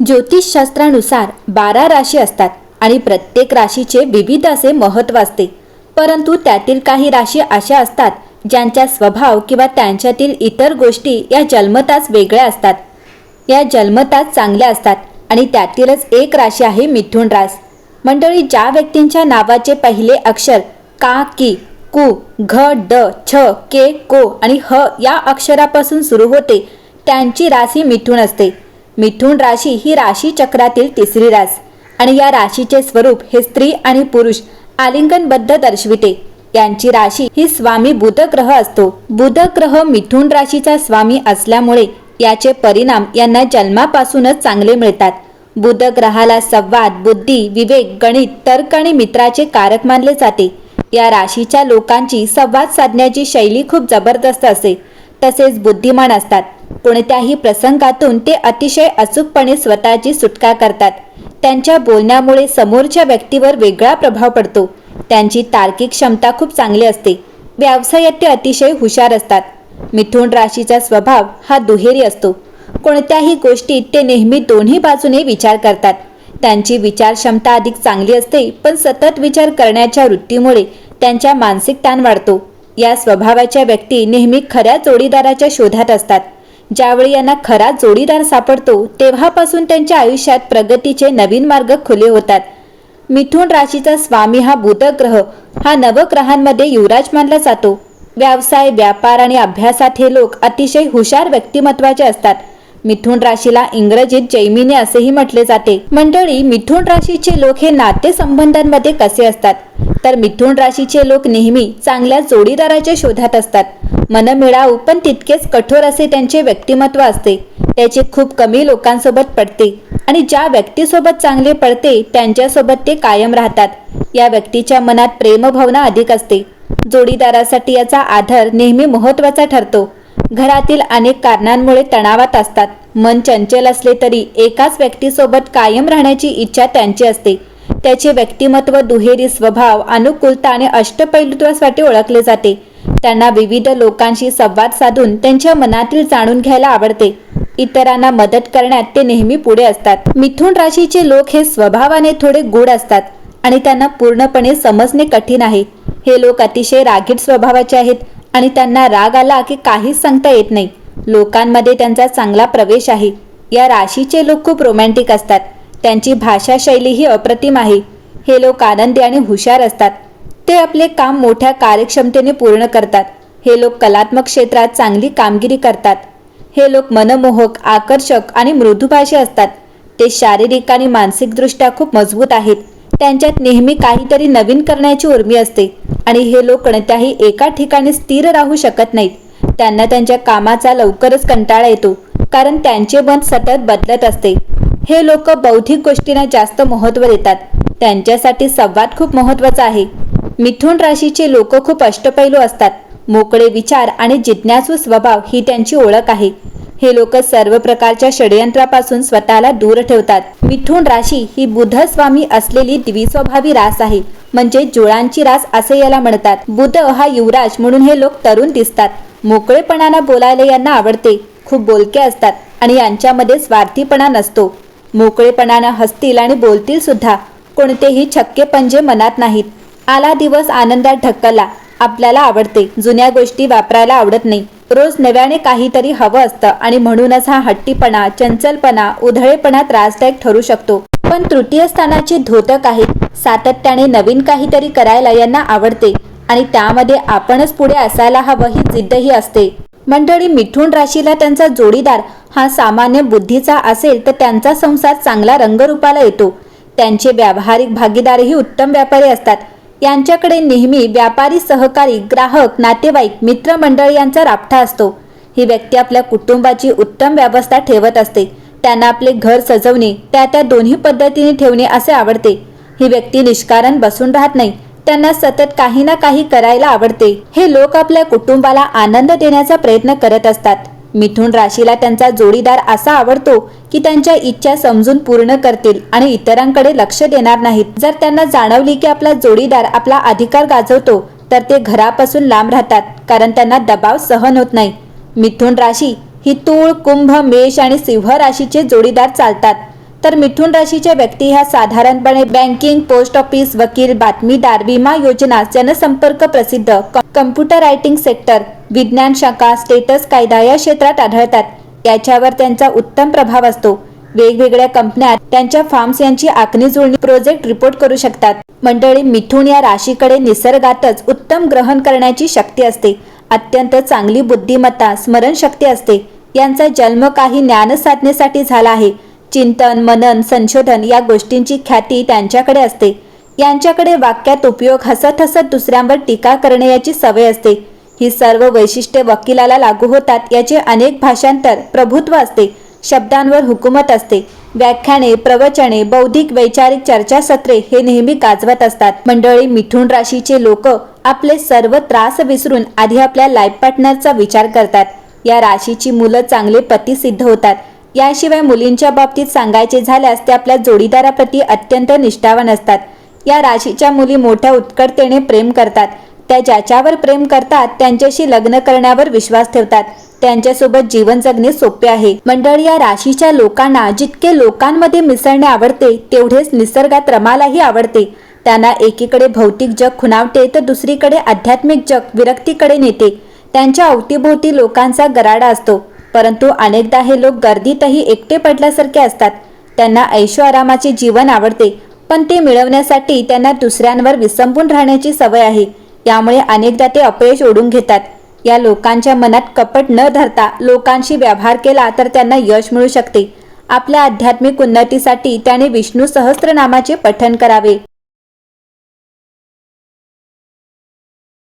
ज्योतिषशास्त्रानुसार 12 राशी असतात आणि प्रत्येक राशीचे विविध असे महत्त्व असते। परंतु त्यातील काही राशी अशा असतात ज्यांचा स्वभाव किंवा त्यांच्यातील इतर गोष्टी या जन्मताच वेगळ्या असतात, या जन्मताच चांगल्या असतात आणि त्यातीलच एक राशी आहे मिथुन रास। मंडळी, ज्या व्यक्तींच्या नावाचे पहिले अक्षर का, की, कु, घ, ड, छ, के, को आणि ह या अक्षरापासून सुरू होते त्यांची राशी मिथुन असते। मिथुन राशी ही राशी चक्रातील तिसरी रास आणि या राशीचे स्वरूप हे स्त्री आणि पुरुष आलिंगनबद्ध दर्शविते। यांची राशी ही स्वामी बुध ग्रह असतो। बुध ग्रह मिथुन राशीचा स्वामी असल्यामुळे याचे परिणाम यांना जन्मापासूनच चांगले मिळतात। बुध ग्रहाला संवाद, बुद्धी, विवेक, गणित, तर्क आणि मित्राचे कारक मानले जाते। या राशीच्या लोकांची संवाद साधण्याची शैली खूप जबरदस्त असते, तसेच बुद्धिमान असतात। कोणत्याही प्रसंगातून ते अतिशय अचूकपणे स्वतःची सुटका करतात। त्यांच्या बोलण्यामुळे समोरच्या व्यक्तीवर वेगळा प्रभाव पडतो। त्यांची तार्किक क्षमता खूप चांगली असते। व्यवसायात ते अतिशय हुशार असतात। मिथुन राशीचा स्वभाव हा दुहेरी असतो। कोणत्याही गोष्टीत ते नेहमी दोन्ही बाजूने विचार करतात। त्यांची विचार क्षमता अधिक चांगली असते, पण सतत विचार करण्याच्या वृत्तीमुळे त्यांचा मानसिक ताण वाढतो। या स्वभावाच्या व्यक्ती नेहमी खऱ्या जोडीदाराच्या शोधात असतात। ज्यावेळी यांना खरा जोडीदार सापडतो तेव्हापासून त्यांच्या आयुष्यात प्रगतीचे नवीन मार्ग खुले होतात। मिथुन राशीचा स्वामी हा बुध ग्रह हा नवग्रहांमध्ये युवराज मानला जातो। व्यवसाय, व्यापार आणि अभ्यासात हे लोक अतिशय हुशार व्यक्तिमत्वाचे असतात। मिथुन राशीला इंग्रजीत जैमिनी असेही म्हटले जाते। मंडळी, मिथुन राशीचे लोक हे नातेसंबंधांमध्ये कसे असतात, तर मिथुन राशीचे लोक नेहमी चांगल्या जोडीदाराच्या शोधात असतात। मनमिळाऊ पण तितकेच कठोर असे त्यांचे व्यक्तिमत्व असते। त्याचे खूप कमी लोकांसोबत पडते आणि ज्या व्यक्तीसोबत चांगले पडते त्यांच्यासोबत ते कायम राहतात। या व्यक्तीच्या मनात प्रेमभावना अधिक असते। जोडीदारासाठी याचा आदर नेहमी महत्त्वाचा ठरतो। घरातील अनेक कारणांमुळे तणावात असतात। मन चंचल असले तरी एकाच व्यक्तीसोबत कायम राहण्याची इच्छा त्यांची असते। त्याचे व्यक्तिमत्व दुहेरी स्वभाव, अनुकूलता आणि अष्टपैलुत्वासाठी ओळखले जाते। त्यांना विविध लोकांशी संवाद साधून त्यांच्या मनातील जाणून घ्यायला आवडते। इतरांना मदत करण्यात ते नेहमी पुढे असतात। मिथुन राशीचे लोक हे स्वभावाने थोडे गूढ असतात आणि त्यांना पूर्णपणे समजणे कठीण आहे। हे लोक अतिशय रागीट स्वभावाचे आहेत आणि त्यांना राग आला की काहीच सांगता येत नाही। लोकांमध्ये त्यांचा चांगला प्रवेश आहे। या राशीचे लोक खूप रोमॅन्टिक असतात। त्यांची भाषा शैली ही अप्रतिम आहे। हे लोक आनंदी आणि हुशार असतात। ते आपले काम मोठ्या कार्यक्षमतेने पूर्ण करतात। हे लोक कलात्मक क्षेत्रात चांगली कामगिरी करतात। हे लोक मनमोहक, आकर्षक आणि मृदुभाषी असतात। ते शारीरिक आणि मानसिकदृष्ट्या खूप मजबूत आहेत। त्यांच्यात नेहमी काहीतरी नवीन करण्याची उर्मी असते आणि हे लोक कोणत्याही एका ठिकाणी स्थिर राहू शकत नाहीत। त्यांना त्यांच्या कामाचा लवकरच कंटाळा येतो, कारण त्यांचे मन सतत बदलत असते। हे लोक बौद्धिक गोष्टींना जास्त महत्त्व देतात। त्यांच्यासाठी संवाद खूप महत्त्वाचा आहे। मिथुन राशीचे लोक खूप अष्टपैलू असतात। मोकळे विचार आणि जिज्ञासू स्वभाव ही त्यांची ओळख आहे। हे लोक सर्व प्रकारच्या षडयंत्रापासून स्वतःला दूर ठेवतात। मिथुन राशी ही बुध स्वामी असलेली द्विस्वभावी रास आहे, म्हणजे जुळांची रास असे याला म्हणतात। बुध हा युवराज म्हणून हे लोक तरुण दिसतात। मोकळेपणाने बोलायला यांना आवडते। खूप बोलके असतात आणि यांच्यामध्ये स्वार्थीपणा नसतो। मोकळेपणाने हसतील आणि बोलतील सुद्धा। कोणतेही छक्के पंजे मनात नाहीत। आला दिवस आनंदात ढकलला आपल्याला आवडते। जुन्या गोष्टी वापरायला आवडत नाही। रोज नव्याने काहीतरी हवं असतं आणि म्हणूनच हा हट्टीपणा, चंचलपणा, उधळेपणा त्रासदायक ठरू शकतो। पण तृतीय स्थानाचे धोतक आहेत। सातत्याने नवीन काहीतरी करायला यांना आवडते आणि त्यामध्ये आपणच पुढे असायला हवं ही जिद्दही असते। मंडळी, मिथुन राशीला त्यांचा जोडीदार हा सामान्य बुद्धीचा असेल तर त्यांचा संसार चांगला रंगरूपाला येतो। त्यांचे व्यावहारिक भागीदारही उत्तम व्यापारी असतात। यांच्याकडे नेहमी व्यापारी, सहकारी, ग्राहक, नातेवाईक, मित्रमंडळ यांचा राबता असतो। ही व्यक्ती आपल्या कुटुंबाची उत्तम व्यवस्था ठेवत असते। त्यांना आपले घर सजवणे, त्या दोन्ही पद्धतीने ठेवणे असे आवडते। ही व्यक्ती निष्कारण बसून राहत नाही। त्यांना सतत काही ना काही करायला आवडते। हे लोक आपल्या कुटुंबाला आनंद देण्याचा प्रयत्न करत असतात। मिथुन राशीला त्यांचा जोडीदार असा आवडतो की त्यांच्या इच्छा समजून पूर्ण करतील आणि इतरांकडे लक्ष देणार नाहीत। जर त्यांना जाणवली की आपला जोडीदार आपला अधिकार गाजवतो तर ते घरापासून लांब राहतात, कारण त्यांना दबाव सहन होत नाही। मिथुन राशी ही तूळ, कुंभ, मेष आणि सिंह राशीचे जोडीदार चालतात, तर मिथुन राशीच्या व्यक्ती ह्या साधारणपणे बँकिंग, पोस्ट ऑफिस, वकील, बातमीदार, विमा योजना, जनसंपर्क प्रसिद्ध, कम्प्युटर रायटिंग सेक्टर, विज्ञान शाखा, स्टेटस कायदा या क्षेत्रात आढळतात. याच्यावर त्यांचा उत्तम प्रभाव असतो. वेगवेगळ्या कंपन्या त्यांच्या फार्म्स यांची आखणी जुळणी प्रोजेक्ट रिपोर्ट करू शकतात. मंडळी, मिथुन या राशीकडे निसर्गातच उत्तम ग्रहण करण्याची शक्ती असते. अत्यंत चांगली बुद्धिमत्ता, स्मरणशक्ती असते. यांचा जन्म काही ज्ञान साधनेसाठी झाला आहे. चिंतन, मनन, संशोधन या गोष्टींची ख्याती त्यांच्याकडे असते. यांच्याकडे वाक्यात उपयोग, हसत हसत दुसऱ्यांवर टीका करणे याची सवय असते. ही सर्व वैशिष्ट्ये वकिलाला लागू होतात. याचे अनेक भाषांतर, प्रभुत्व असते. शब्दांवर हुकूमत असते. व्याख्याने, प्रवचने, बौद्धिक वैचारिक चर्चासत्रे हे नेहमी गाजवत असतात. मंडळी, मिथुन राशीचे लोक आपले सर्व त्रास विसरून आधी आपल्या लाईफ पार्टनरचा विचार करतात. या राशीची मुलं चांगले पती सिद्ध होतात. याशिवाय मुलींच्या बाबतीत सांगायचे झाल्यास ते आपल्या जोडीदाराप्रती अत्यंत निष्ठावान असतात. या राशीच्या मुली मोठ्या उत्कटतेने प्रेम करतात. त्या ज्याच्यावर प्रेम करतात त्यांच्याशी लग्न करण्यावर विश्वास ठेवतात. त्यांच्यासोबत जीवन जगणे सोपे आहे. मंडळी, या राशीच्या लोकांना जितके लोकांमध्ये मिसळणे आवडते तेवढेच निसर्गात रमायलाही आवडते. त्यांना एकीकडे भौतिक जग खुणावते तर दुसरीकडे आध्यात्मिक जग विरक्तीकडे नेते. त्यांच्या अवतीभोवती लोकांचा गराडा असतो, परंतु अनेकदा हे लोक गर्दीतही एकटे पडल्यासारखे असतात. त्यांना ऐशोआरामाचे जीवन आवडते, पण ते मिळवण्यासाठी त्यांना दुसऱ्यांवर विसंबून राहण्याची सवय आहे. यामुळे अनेकदा ते अपयश ओढून घेतात. या लोकांच्या मनात कपट न धरता लोकांशी व्यवहार केला तर त्यांना यश मिळू शकते. आपल्या आध्यात्मिक उन्नतीसाठी त्याने विष्णू सहस्त्रनामाचे पठण करावे.